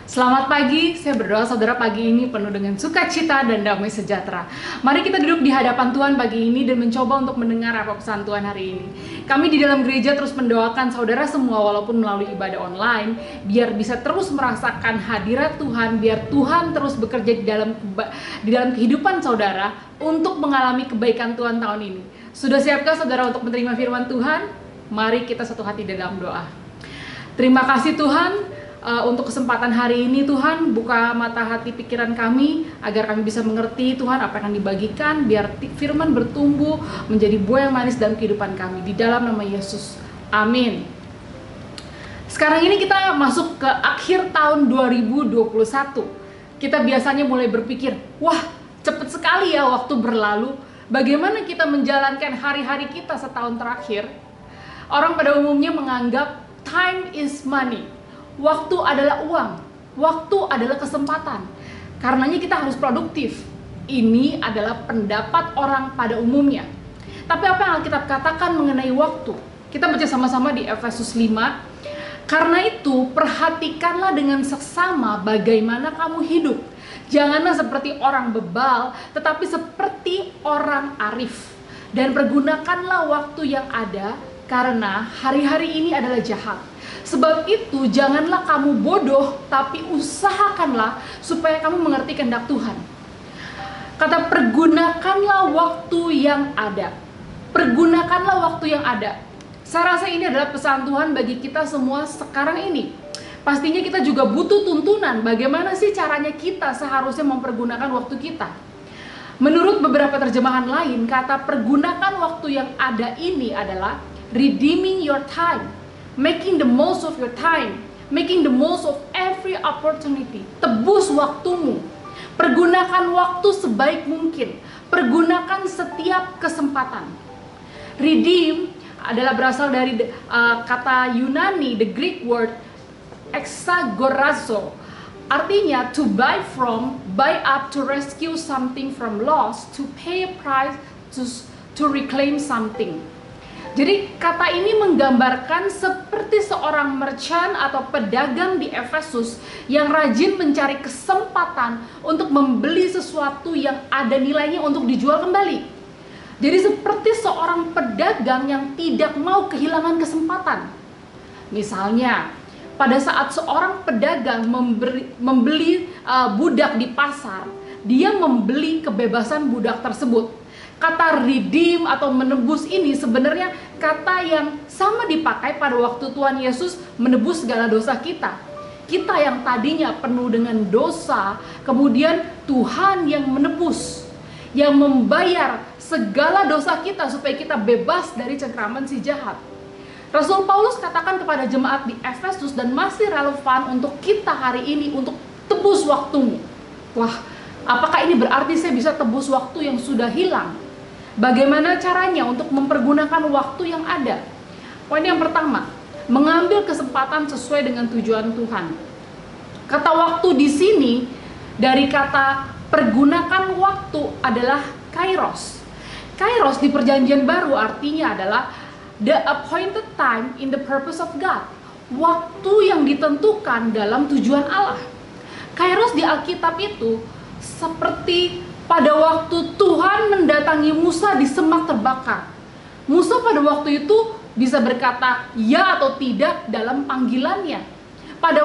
Selamat pagi, saya berdoa saudara pagi ini penuh dengan sukacita dan damai sejahtera. Mari kita duduk di hadapan Tuhan pagi ini dan mencoba untuk mendengar apa pesan Tuhan hari ini. Kami di dalam gereja terus mendoakan saudara semua walaupun melalui ibadah online, biar bisa terus merasakan hadirat Tuhan, biar Tuhan terus bekerja di dalam kehidupan saudara untuk mengalami kebaikan Tuhan tahun ini. Sudah siapkah saudara untuk menerima firman Tuhan? Mari kita satu hati dalam doa. Terima kasih Tuhan. Untuk kesempatan hari ini Tuhan, buka mata hati pikiran kami agar kami bisa mengerti Tuhan apa yang akan dibagikan, biar firman bertumbuh menjadi buah yang manis dalam kehidupan kami, di dalam nama Yesus, amin. Sekarang ini kita masuk ke akhir tahun 2021. Kita biasanya mulai berpikir, wah cepet sekali ya waktu berlalu. Bagaimana kita menjalankan hari-hari kita setahun terakhir? Orang pada umumnya menganggap time is money. Waktu adalah uang, waktu adalah kesempatan. Karenanya kita harus produktif. Ini adalah pendapat orang pada umumnya. Tapi apa yang Alkitab katakan mengenai waktu? Kita baca sama-sama di Efesus 5. Karena itu, perhatikanlah dengan seksama bagaimana kamu hidup. Janganlah seperti orang bebal, tetapi seperti orang arif. Dan pergunakanlah waktu yang ada, karena hari-hari ini adalah jahat. Sebab itu janganlah kamu bodoh, tapi usahakanlah supaya kamu mengerti kehendak Tuhan. Kata pergunakanlah waktu yang ada. Pergunakanlah waktu yang ada. Saya rasa ini adalah pesan Tuhan bagi kita semua sekarang ini. Pastinya kita juga butuh tuntunan bagaimana sih caranya kita seharusnya mempergunakan waktu kita. Menurut beberapa terjemahan lain, kata pergunakan waktu yang ada ini adalah redeeming your time. Making the most of your time, making the most of every opportunity. Tebus waktumu, pergunakan waktu sebaik mungkin, pergunakan setiap kesempatan. Redeem adalah berasal dari kata Yunani, the Greek word exagorazo. Artinya to buy from, buy up, to rescue something from loss, to pay a price, to reclaim something. Jadi kata ini menggambarkan seperti seorang merchant atau pedagang di Efesus yang rajin mencari kesempatan untuk membeli sesuatu yang ada nilainya untuk dijual kembali. Jadi seperti seorang pedagang yang tidak mau kehilangan kesempatan. Misalnya, pada saat seorang pedagang membeli budak di pasar, dia membeli kebebasan budak tersebut. Kata redeem atau menebus ini sebenarnya kata yang sama dipakai pada waktu Tuhan Yesus menebus segala dosa kita. Kita yang tadinya penuh dengan dosa, kemudian Tuhan yang menebus, yang membayar segala dosa kita supaya kita bebas dari cengkraman si jahat. Rasul Paulus katakan kepada jemaat di Efesus dan masih relevan untuk kita hari ini, untuk tebus waktumu. Wah, apakah ini berarti saya bisa tebus waktu yang sudah hilang? Bagaimana caranya untuk mempergunakan waktu yang ada? Poin yang pertama, mengambil kesempatan sesuai dengan tujuan Tuhan. Kata waktu di sini dari kata pergunakan waktu adalah kairos. Kairos di Perjanjian Baru artinya adalah the appointed time in the purpose of God. Waktu yang ditentukan dalam tujuan Allah. Kairos di Alkitab itu seperti pada waktu Tuhan mendatangi Musa di semak terbakar. Musa pada waktu itu bisa berkata ya atau tidak dalam panggilannya. Ada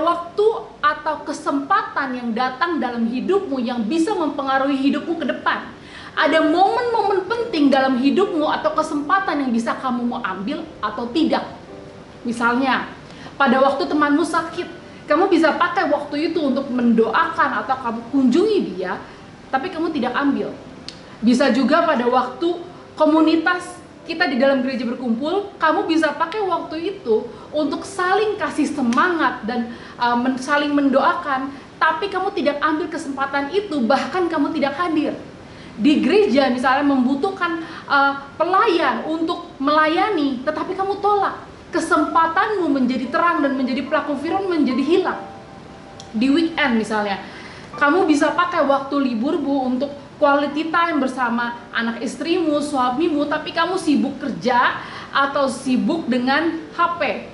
waktu atau kesempatan yang datang dalam hidupmu yang bisa mempengaruhi hidupmu ke depan. Ada momen-momen penting dalam hidupmu atau kesempatan yang bisa kamu mau ambil atau tidak. Misalnya, pada waktu temanmu sakit, kamu bisa pakai waktu itu untuk mendoakan atau kamu kunjungi dia, tapi kamu tidak ambil. Bisa juga pada waktu komunitas kita di dalam gereja berkumpul, kamu bisa pakai waktu itu untuk saling kasih semangat dan saling mendoakan, tapi kamu tidak ambil kesempatan itu, bahkan kamu tidak hadir. Di gereja misalnya membutuhkan pelayan untuk melayani, tetapi kamu tolak. Kesempatanmu menjadi terang dan menjadi pelaku firman menjadi hilang. Di weekend misalnya, kamu bisa pakai waktu liburmu untuk quality time bersama anak istrimu, suamimu, tapi kamu sibuk kerja atau sibuk dengan HP.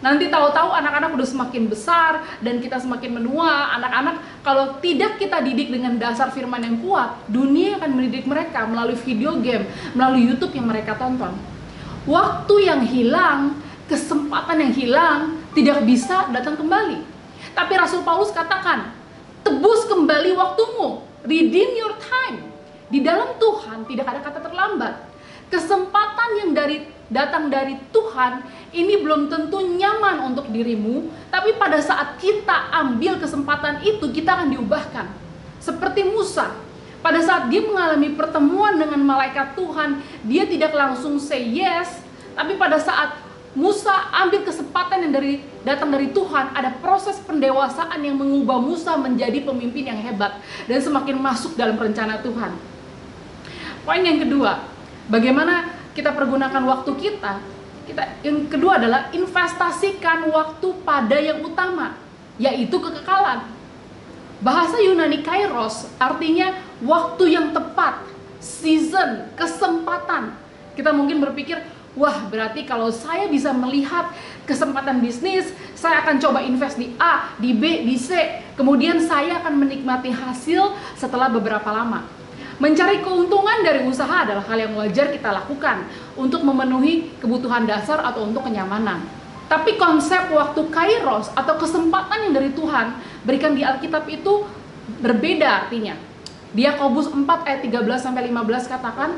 Nanti tahu-tahu anak-anak udah semakin besar dan kita semakin menua. Anak-anak kalau tidak kita didik dengan dasar firman yang kuat, dunia akan mendidik mereka melalui video game, melalui YouTube yang mereka tonton. Waktu yang hilang, kesempatan yang hilang tidak bisa datang kembali. Tapi Rasul Paulus katakan, tebus kembali waktumu, redeem your time. Di dalam Tuhan tidak ada kata terlambat. Kesempatan yang datang dari Tuhan ini belum tentu nyaman untuk dirimu, tapi pada saat kita ambil kesempatan itu, kita akan diubahkan. Seperti Musa, pada saat dia mengalami pertemuan dengan malaikat Tuhan, dia tidak langsung say yes, tapi pada saat Musa ambil kesempatan yang datang dari Tuhan, ada proses pendewasaan yang mengubah Musa menjadi pemimpin yang hebat dan semakin masuk dalam rencana Tuhan. Poin yang kedua, bagaimana kita pergunakan waktu kita. Yang kedua adalah investasikan waktu pada yang utama, yaitu kekekalan. Bahasa Yunani kairos artinya waktu yang tepat, season, kesempatan. Kita mungkin berpikir, wah berarti kalau saya bisa melihat kesempatan bisnis, saya akan coba invest di A, di B, di C. Kemudian saya akan menikmati hasil setelah beberapa lama. Mencari keuntungan dari usaha adalah hal yang wajar kita lakukan untuk memenuhi kebutuhan dasar atau untuk kenyamanan. Tapi konsep waktu kairos atau kesempatan yang dari Tuhan berikan di Alkitab itu berbeda artinya. Di Yakobus 4 ayat 13-15 katakan,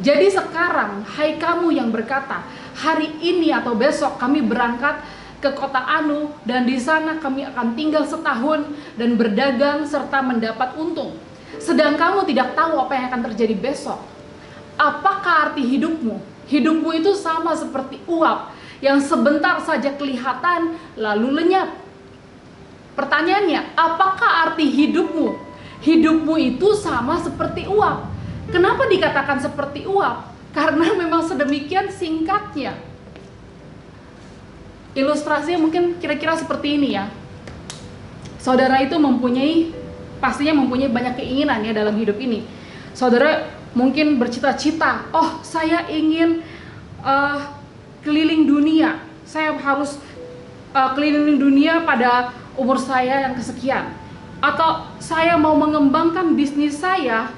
jadi sekarang, hai kamu yang berkata, hari ini atau besok kami berangkat ke kota Anu dan di sana kami akan tinggal setahun dan berdagang serta mendapat untung. Sedang kamu tidak tahu apa yang akan terjadi besok. Apakah arti hidupmu? Hidupmu itu sama seperti uap yang sebentar saja kelihatan lalu lenyap. Pertanyaannya, apakah arti hidupmu? Hidupmu itu sama seperti uap. Kenapa dikatakan seperti uap? Karena memang sedemikian singkatnya. Ilustrasinya mungkin kira-kira seperti ini ya. Saudara itu pastinya mempunyai banyak keinginan ya dalam hidup ini. Saudara mungkin bercita-cita, oh saya ingin keliling dunia. Saya harus keliling dunia pada umur saya yang kesekian. Atau saya mau mengembangkan bisnis saya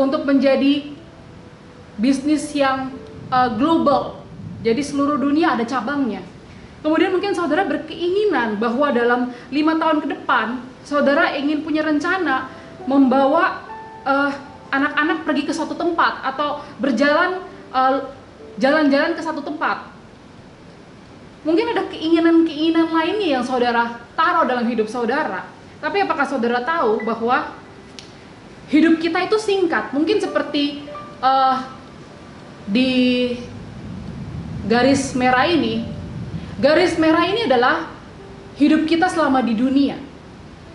untuk menjadi bisnis yang global. Jadi seluruh dunia ada cabangnya. Kemudian mungkin saudara berkeinginan bahwa dalam 5 tahun ke depan saudara ingin punya rencana membawa anak-anak pergi ke suatu tempat atau jalan-jalan ke satu tempat. Mungkin ada keinginan-keinginan lainnya yang saudara taruh dalam hidup saudara. Tapi apakah saudara tahu bahwa hidup kita itu singkat? Mungkin seperti di garis merah ini. Garis merah ini adalah hidup kita selama di dunia.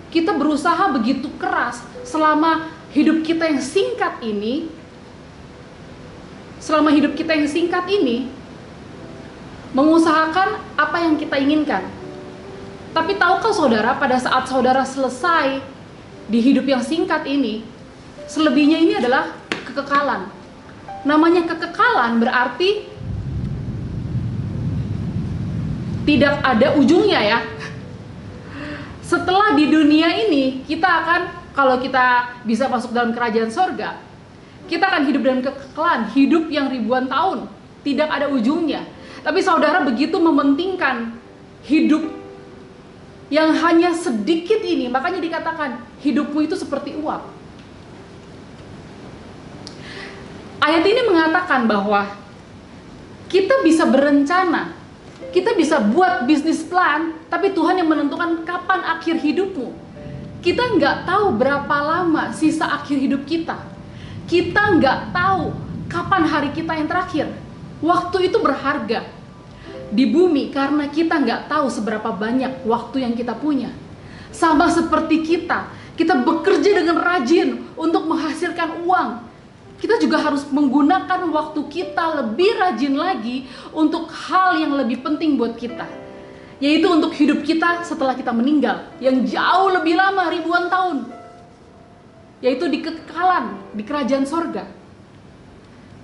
Kita berusaha begitu keras selama hidup kita yang singkat ini. Selama hidup kita yang singkat ini, mengusahakan apa yang kita inginkan. Tapi tahukah saudara, pada saat saudara selesai di hidup yang singkat ini, selebihnya ini adalah kekekalan. Namanya kekekalan berarti tidak ada ujungnya ya. Setelah di dunia ini, kita akan, kalau kita bisa masuk dalam kerajaan sorga, kita akan hidup dalam kekekalan, hidup yang ribuan tahun, tidak ada ujungnya. Tapi saudara begitu mementingkan hidup yang hanya sedikit ini, makanya dikatakan hidupmu itu seperti uap. Ayat ini mengatakan bahwa kita bisa berencana, kita bisa buat bisnis plan, tapi Tuhan yang menentukan kapan akhir hidupmu. Kita nggak tahu berapa lama sisa akhir hidup kita. Kita nggak tahu kapan hari kita yang terakhir. Waktu itu berharga di bumi karena kita nggak tahu seberapa banyak waktu yang kita punya. Sama seperti kita bekerja dengan rajin untuk menghasilkan uang. Kita juga harus menggunakan waktu kita lebih rajin lagi untuk hal yang lebih penting buat kita, yaitu untuk hidup kita setelah kita meninggal, yang jauh lebih lama, ribuan tahun, yaitu di kekekalan, di kerajaan sorga.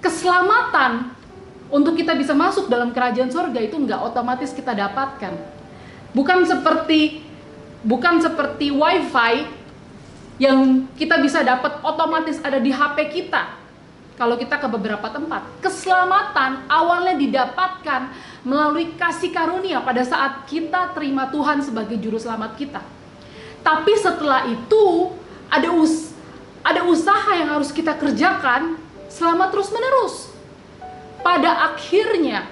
Keselamatan untuk kita bisa masuk dalam kerajaan sorga itu nggak otomatis kita dapatkan. Bukan seperti wifi yang kita bisa dapat otomatis ada di HP kita. Kalau kita ke beberapa tempat, keselamatan awalnya didapatkan melalui kasih karunia pada saat kita terima Tuhan sebagai juru selamat kita. Tapi setelah itu ada usaha yang harus kita kerjakan selama terus menerus. Pada akhirnya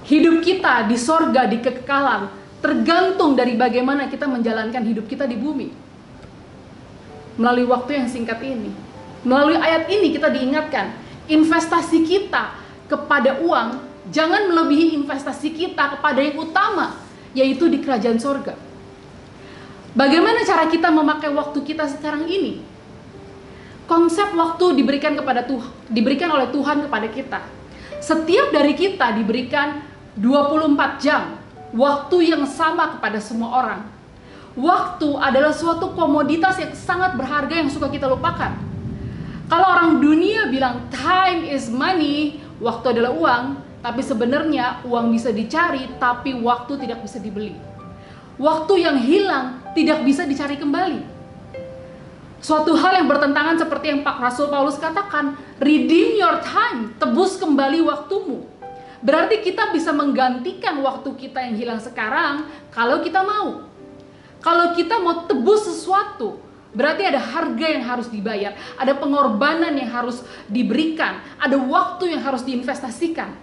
hidup kita di sorga, di kekekalan, tergantung dari bagaimana kita menjalankan hidup kita di bumi. Melalui waktu yang singkat ini, melalui ayat ini kita diingatkan, investasi kita kepada uang jangan melebihi investasi kita kepada yang utama, yaitu di kerajaan sorga. Bagaimana cara kita memakai waktu kita sekarang ini? Konsep waktu diberikan oleh Tuhan kepada kita. Setiap dari kita diberikan 24 jam, waktu yang sama kepada semua orang. Waktu adalah suatu komoditas yang sangat berharga yang suka kita lupakan. Kalau orang dunia bilang time is money, waktu adalah uang, tapi sebenarnya uang bisa dicari, tapi waktu tidak bisa dibeli. Waktu yang hilang tidak bisa dicari kembali. Suatu hal yang bertentangan seperti yang Pak Rasul Paulus katakan, redeem your time, tebus kembali waktumu. Berarti kita bisa menggantikan waktu kita yang hilang sekarang kalau kita mau. Kalau kita mau tebus sesuatu, berarti ada harga yang harus dibayar, ada pengorbanan yang harus diberikan, ada waktu yang harus diinvestasikan.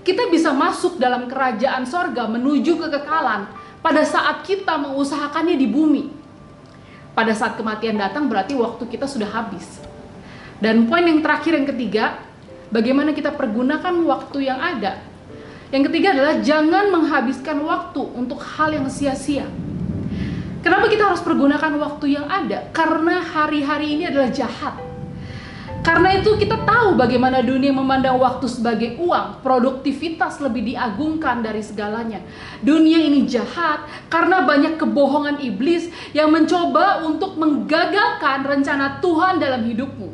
Kita bisa masuk dalam kerajaan sorga menuju kekekalan pada saat kita mengusahakannya di bumi. Pada saat kematian datang berarti waktu kita sudah habis. Dan poin yang terakhir, yang ketiga, bagaimana kita pergunakan waktu yang ada. Yang ketiga adalah jangan menghabiskan waktu untuk hal yang sia-sia. Kenapa kita harus pergunakan waktu yang ada? Karena hari-hari ini adalah jahat. Karena itu kita tahu bagaimana dunia memandang waktu sebagai uang. Produktivitas lebih diagungkan dari segalanya. Dunia ini jahat karena banyak kebohongan iblis yang mencoba untuk menggagalkan rencana Tuhan dalam hidupmu.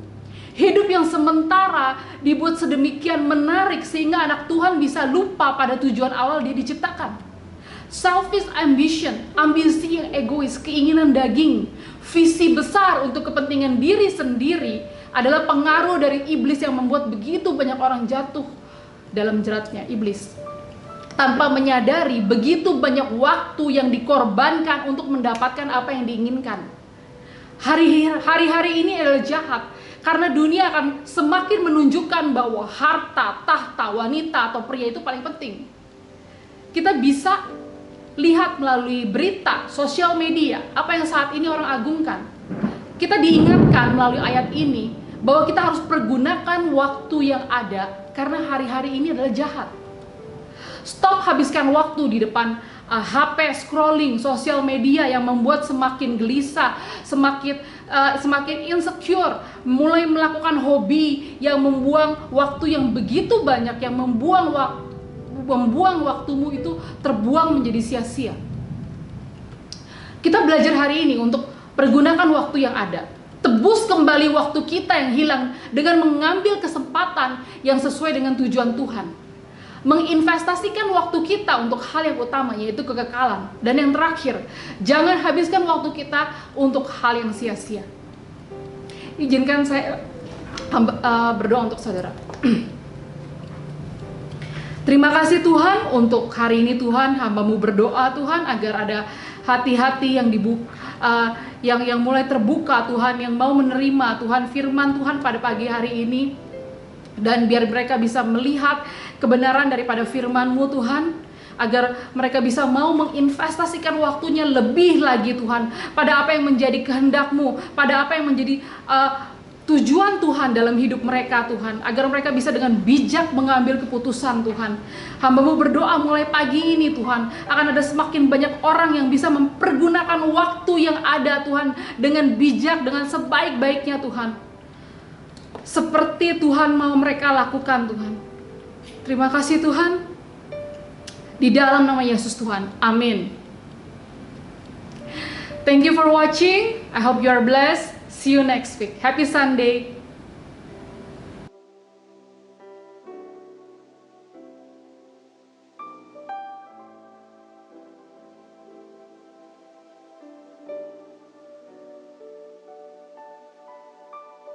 Hidup yang sementara dibuat sedemikian menarik sehingga anak Tuhan bisa lupa pada tujuan awal dia diciptakan. Selfish ambition, ambisi yang egois, keinginan daging, visi besar untuk kepentingan diri sendiri adalah pengaruh dari iblis yang membuat begitu banyak orang jatuh dalam jeratnya iblis. Tanpa menyadari begitu banyak waktu yang dikorbankan untuk mendapatkan apa yang diinginkan. Hari-hari ini adalah jahat karena dunia akan semakin menunjukkan bahwa harta, tahta, wanita atau pria itu paling penting. Kita bisa lihat melalui berita, sosial media, apa yang saat ini orang agungkan. Kita diingatkan melalui ayat ini bahwa kita harus pergunakan waktu yang ada karena hari-hari ini adalah jahat. Stop habiskan waktu di depan HP, scrolling, sosial media yang membuat semakin gelisah, semakin insecure, mulai melakukan hobi yang membuang waktu yang begitu banyak, yang membuang waktumu itu terbuang menjadi sia-sia. Kita belajar hari ini untuk pergunakan waktu yang ada. Tebus kembali waktu kita yang hilang dengan mengambil kesempatan yang sesuai dengan tujuan Tuhan. Menginvestasikan waktu kita untuk hal yang utama, yaitu kekekalan. Dan yang terakhir, jangan habiskan waktu kita untuk hal yang sia-sia. Izinkan saya berdoa untuk saudara. Terima kasih Tuhan untuk hari ini Tuhan, hamba-Mu berdoa Tuhan agar ada hati-hati yang mulai terbuka Tuhan, yang mau menerima Tuhan firman Tuhan pada pagi hari ini. Dan biar mereka bisa melihat kebenaran daripada firman-Mu Tuhan, agar mereka bisa mau menginvestasikan waktunya lebih lagi Tuhan pada apa yang menjadi kehendak-Mu, pada apa yang menjadi tujuan Tuhan dalam hidup mereka Tuhan, agar mereka bisa dengan bijak mengambil keputusan Tuhan. Hamba-Mu berdoa mulai pagi ini Tuhan, akan ada semakin banyak orang yang bisa mempergunakan waktu yang ada Tuhan dengan bijak, dengan sebaik-baiknya Tuhan, seperti Tuhan mau mereka lakukan Tuhan. Terima kasih Tuhan, di dalam nama Yesus Tuhan, amin. Thank you for watching. I hope you are blessed. See you next week. Happy Sunday.